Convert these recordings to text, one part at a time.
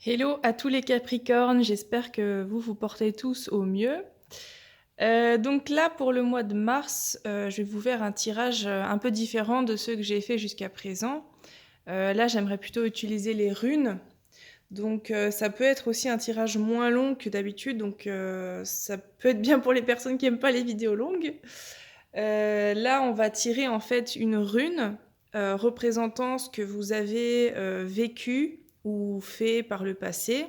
Hello à tous les Capricornes, j'espère que vous vous portez tous au mieux. Donc là, pour le mois de mars, je vais vous faire un tirage un peu différent de ceux que j'ai fait jusqu'à présent. Là, j'aimerais plutôt utiliser les runes. Donc ça peut être aussi un tirage moins long que d'habitude, donc ça peut être bien pour les personnes qui n'aiment pas les vidéos longues. Là, on va tirer en fait une rune représentant ce que vous avez vécu ou fait par le passé.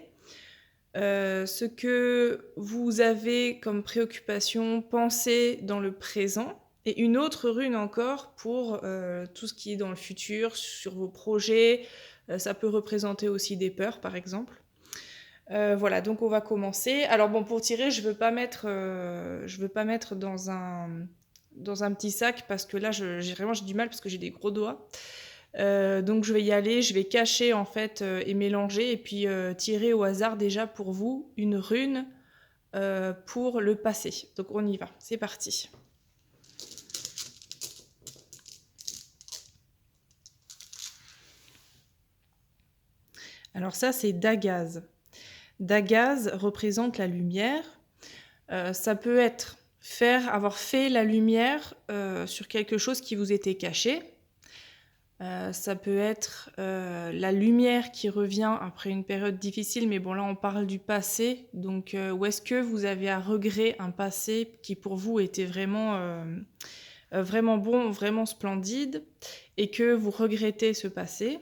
Ce que vous avez comme préoccupation, pensé dans le présent, et une autre rune encore pour tout ce qui est dans le futur, sur vos projets. Ça peut représenter aussi des peurs, par exemple. Voilà, donc on va commencer. Alors bon, pour tirer, je veux pas mettre dans un petit sac parce que là, j'ai du mal parce que j'ai des gros doigts. Donc je vais y aller, je vais cacher en fait et mélanger et puis tirer au hasard déjà pour vous une rune pour le passé. Donc on y va, c'est parti. Alors ça c'est Dagaz. Dagaz représente la lumière. Ça peut être avoir fait la lumière sur quelque chose qui vous était caché. Ça peut être la lumière qui revient après une période difficile, mais bon là on parle du passé, donc où est-ce que vous avez à regret un passé qui pour vous était vraiment bon, vraiment splendide, et que vous regrettez ce passé.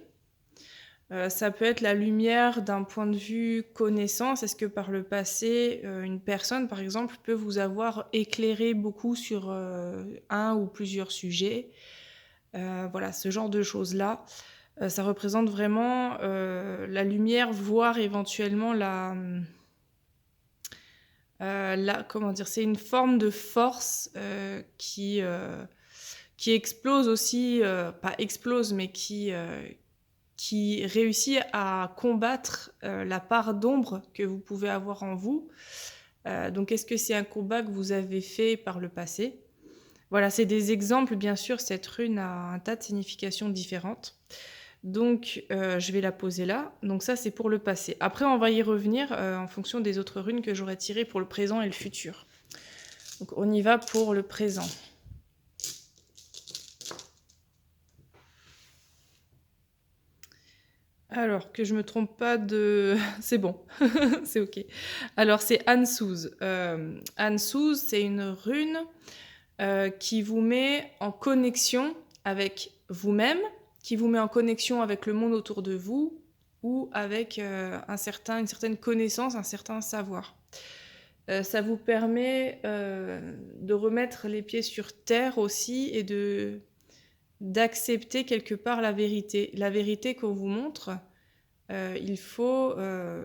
Ça peut être la lumière d'un point de vue connaissance. Est-ce que par le passé, une personne, par exemple, peut vous avoir éclairé beaucoup sur un ou plusieurs sujets. Voilà, ce genre de choses-là. Ça représente vraiment la lumière, voire éventuellement comment dire, c'est une forme de force qui explose aussi, pas explose, mais qui réussit à combattre la part d'ombre que vous pouvez avoir en vous. Donc, est-ce que c'est un combat que vous avez fait par le passé? Voilà, c'est des exemples, bien sûr, cette rune a un tas de significations différentes. Donc, je vais la poser là. Donc ça, c'est pour le passé. Après, on va y revenir en fonction des autres runes que j'aurais tirées pour le présent et le futur. Donc, on y va pour le présent. Alors, que je me trompe pas de... c'est bon, c'est ok. Alors, c'est Ansuz. Ansuz, c'est une rune qui vous met en connexion avec vous-même, qui vous met en connexion avec le monde autour de vous ou avec une certaine connaissance, un certain savoir. Ça vous permet de remettre les pieds sur terre aussi et d'accepter quelque part la vérité. La vérité qu'on vous montre, il faut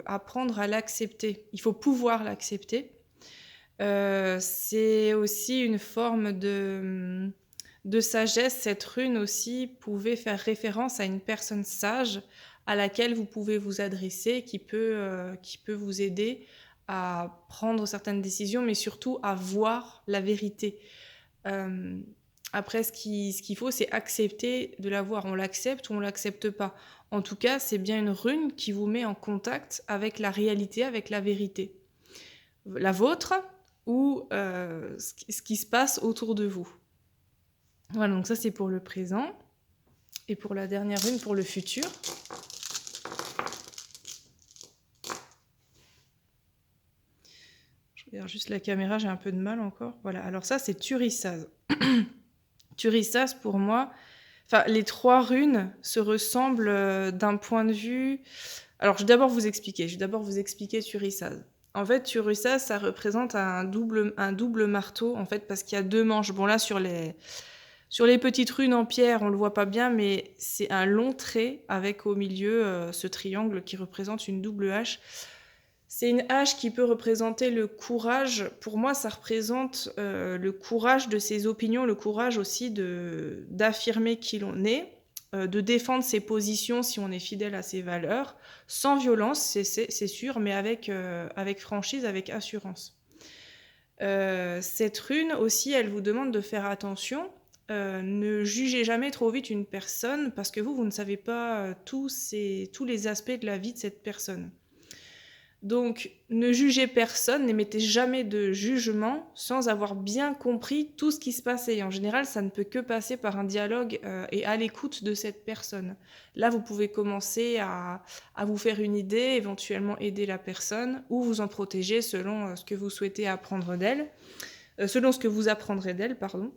apprendre à l'accepter. Il faut pouvoir l'accepter. C'est aussi une forme de sagesse. Cette rune aussi pouvait faire référence à une personne sage à laquelle vous pouvez vous adresser, qui peut vous aider à prendre certaines décisions, mais surtout à voir la vérité. Euh, Après, ce qu'il faut, c'est accepter de la voir. On l'accepte ou on l'accepte pas. En tout cas, c'est bien une rune qui vous met en contact avec la réalité, avec la vérité. La vôtre ou ce qui se passe autour de vous. Voilà, donc ça c'est pour le présent. Et pour la dernière rune, pour le futur. Je regarde juste la caméra, j'ai un peu de mal encore. Voilà, alors ça c'est Turissaz. Turissaz pour moi, enfin les trois runes se ressemblent d'un point de vue... Alors je vais d'abord vous expliquer Turissaz. En fait, Turissaz, ça représente un double marteau, en fait, parce qu'il y a deux manches. Bon là, sur les petites runes en pierre, on le voit pas bien, mais c'est un long trait avec au milieu ce triangle qui représente une double hache. C'est une hache qui peut représenter le courage. Pour moi, ça représente le courage de ses opinions, le courage aussi d'affirmer qui l'on est, de défendre ses positions si on est fidèle à ses valeurs, sans violence, c'est sûr, mais avec franchise, avec assurance. Cette rune aussi, elle vous demande de faire attention. Ne jugez jamais trop vite une personne parce que vous ne savez pas tous les aspects de la vie de cette personne. Donc, ne jugez personne, n'émettez jamais de jugement sans avoir bien compris tout ce qui se passait. Et en général, ça ne peut que passer par un dialogue et à l'écoute de cette personne. Là, vous pouvez commencer à vous faire une idée, éventuellement aider la personne ou vous en protéger selon ce que vous souhaitez apprendre d'elle, selon ce que vous apprendrez d'elle, pardon.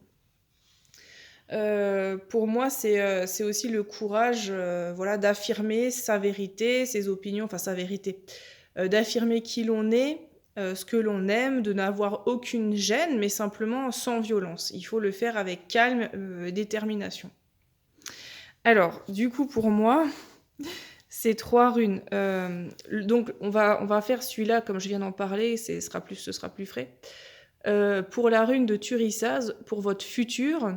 Pour moi, c'est aussi le courage voilà, d'affirmer sa vérité, ses opinions, enfin sa vérité, d'affirmer qui l'on est, ce que l'on aime, de n'avoir aucune gêne, mais simplement sans violence. Il faut le faire avec calme et détermination. Alors, du coup, pour moi, ces 3 runes. Donc, on va faire celui-là, comme je viens d'en parler, ce sera plus frais. Pour la rune de Turissaz, pour votre futur,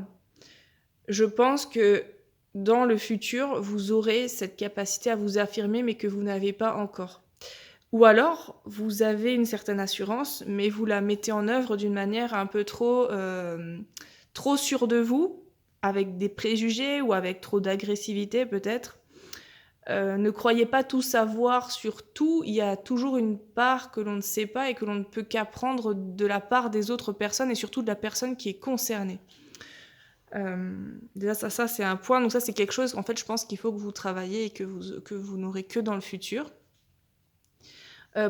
je pense que dans le futur, vous aurez cette capacité à vous affirmer, mais que vous n'avez pas encore. Ou alors, vous avez une certaine assurance, mais vous la mettez en œuvre d'une manière un peu trop sûre de vous, avec des préjugés ou avec trop d'agressivité peut-être. Ne croyez pas tout savoir sur tout, il y a toujours une part que l'on ne sait pas et que l'on ne peut qu'apprendre de la part des autres personnes et surtout de la personne qui est concernée. Déjà ça c'est un point, donc ça c'est quelque chose en fait je pense qu'il faut que vous travaillez et que vous n'aurez que dans le futur.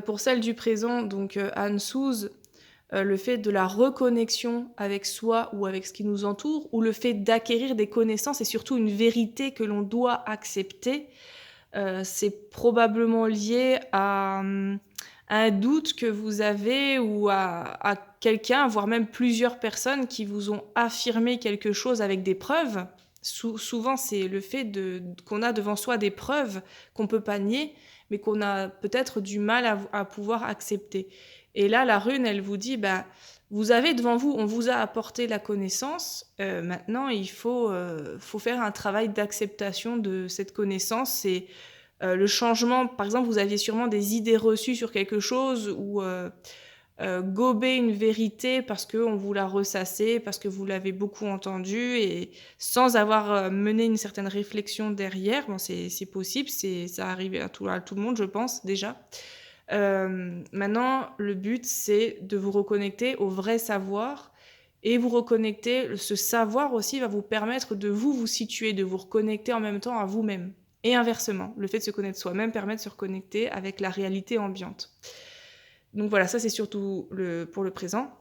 Pour celle du présent, donc Anne Souz, le fait de la reconnexion avec soi ou avec ce qui nous entoure, ou le fait d'acquérir des connaissances et surtout une vérité que l'on doit accepter, c'est probablement lié à un doute que vous avez ou à quelqu'un, voire même plusieurs personnes qui vous ont affirmé quelque chose avec des preuves. Souvent, c'est le fait qu'on a devant soi des preuves qu'on ne peut pas nier, mais qu'on a peut-être du mal à pouvoir accepter. Et là, la rune, elle vous dit, vous avez devant vous, on vous a apporté la connaissance, maintenant il faut faire un travail d'acceptation de cette connaissance et le changement, par exemple, vous aviez sûrement des idées reçues sur quelque chose ou gober une vérité parce qu'on vous l'a ressassée, parce que vous l'avez beaucoup entendue et sans avoir mené une certaine réflexion derrière. Bon, c'est possible, ça arrive à tout le monde, je pense, déjà. Maintenant, le but, c'est de vous reconnecter au vrai savoir et vous reconnecter. Ce savoir aussi va vous permettre de vous situer, de vous reconnecter en même temps à vous-même. Et inversement, le fait de se connaître soi-même permet de se reconnecter avec la réalité ambiante. Donc voilà, ça c'est surtout pour le présent.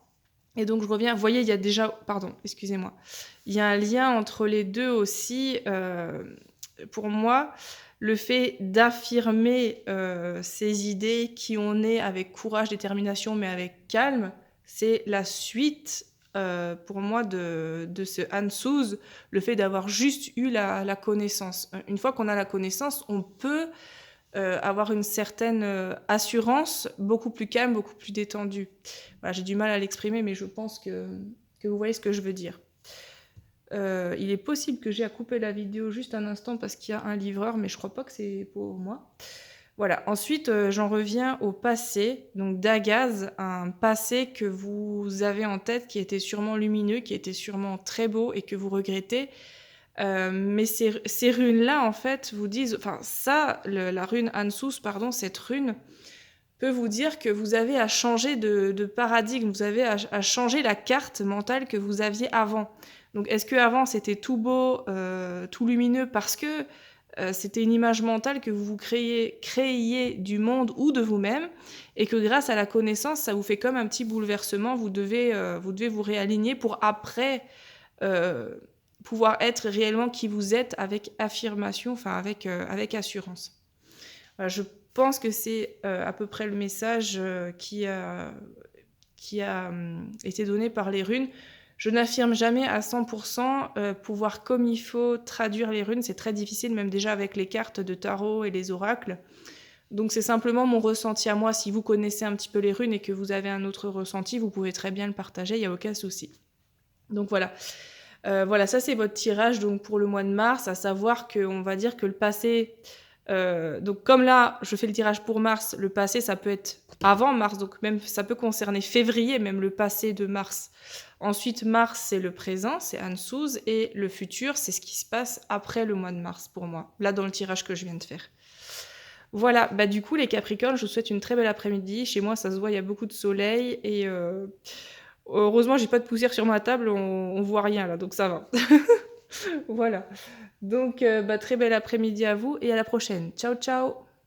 Et donc je reviens, vous voyez, il y a déjà, pardon, excusez-moi, il y a un lien entre les deux aussi. Pour moi, le fait d'affirmer ces idées qui on est avec courage, détermination, mais avec calme, c'est la suite pour moi de ce Anne Souz, le fait d'avoir juste eu la connaissance. Une fois qu'on a la connaissance, on peut avoir une certaine assurance, beaucoup plus calme, beaucoup plus détendue. Voilà, j'ai du mal à l'exprimer, mais je pense que vous voyez ce que je veux dire. Il est possible que j'ai à couper la vidéo juste un instant parce qu'il y a un livreur, mais je crois pas que c'est pour moi. Voilà, ensuite j'en reviens au passé, donc d'Agaz, un passé que vous avez en tête qui était sûrement lumineux, qui était sûrement très beau et que vous regrettez. Mais ces runes-là, en fait, vous disent... Enfin, ça, la rune Ansous, pardon, cette rune peut vous dire que vous avez à changer de paradigme, vous avez à changer la carte mentale que vous aviez avant. Donc, est-ce qu'avant, c'était tout beau, tout lumineux parce que c'était une image mentale que vous créiez du monde ou de vous-même et que grâce à la connaissance, ça vous fait comme un petit bouleversement, vous devez vous réaligner pour après pouvoir être réellement qui vous êtes avec affirmation, enfin avec assurance. Voilà, je pense que c'est à peu près le message qui a été donné par les runes. Je n'affirme jamais à 100% pouvoir comme il faut traduire les runes. C'est très difficile, même déjà avec les cartes de tarot et les oracles. Donc c'est simplement mon ressenti à moi. Si vous connaissez un petit peu les runes et que vous avez un autre ressenti, vous pouvez très bien le partager, il n'y a aucun souci. Donc voilà. Voilà, ça c'est votre tirage donc pour le mois de mars, à savoir qu'on va dire que le passé... donc comme là, je fais le tirage pour mars, le passé, ça peut être avant mars, donc même ça peut concerner février, même le passé de mars. Ensuite, mars, c'est le présent, c'est Anne Souz, et le futur, c'est ce qui se passe après le mois de mars pour moi, là dans le tirage que je viens de faire. Voilà, bah, du coup, les Capricornes, je vous souhaite une très belle après-midi. Chez moi, ça se voit, il y a beaucoup de soleil et heureusement, j'ai pas de poussière sur ma table, on voit rien là, donc ça va. Voilà. Donc, bah, très bel après-midi à vous et à la prochaine. Ciao, ciao.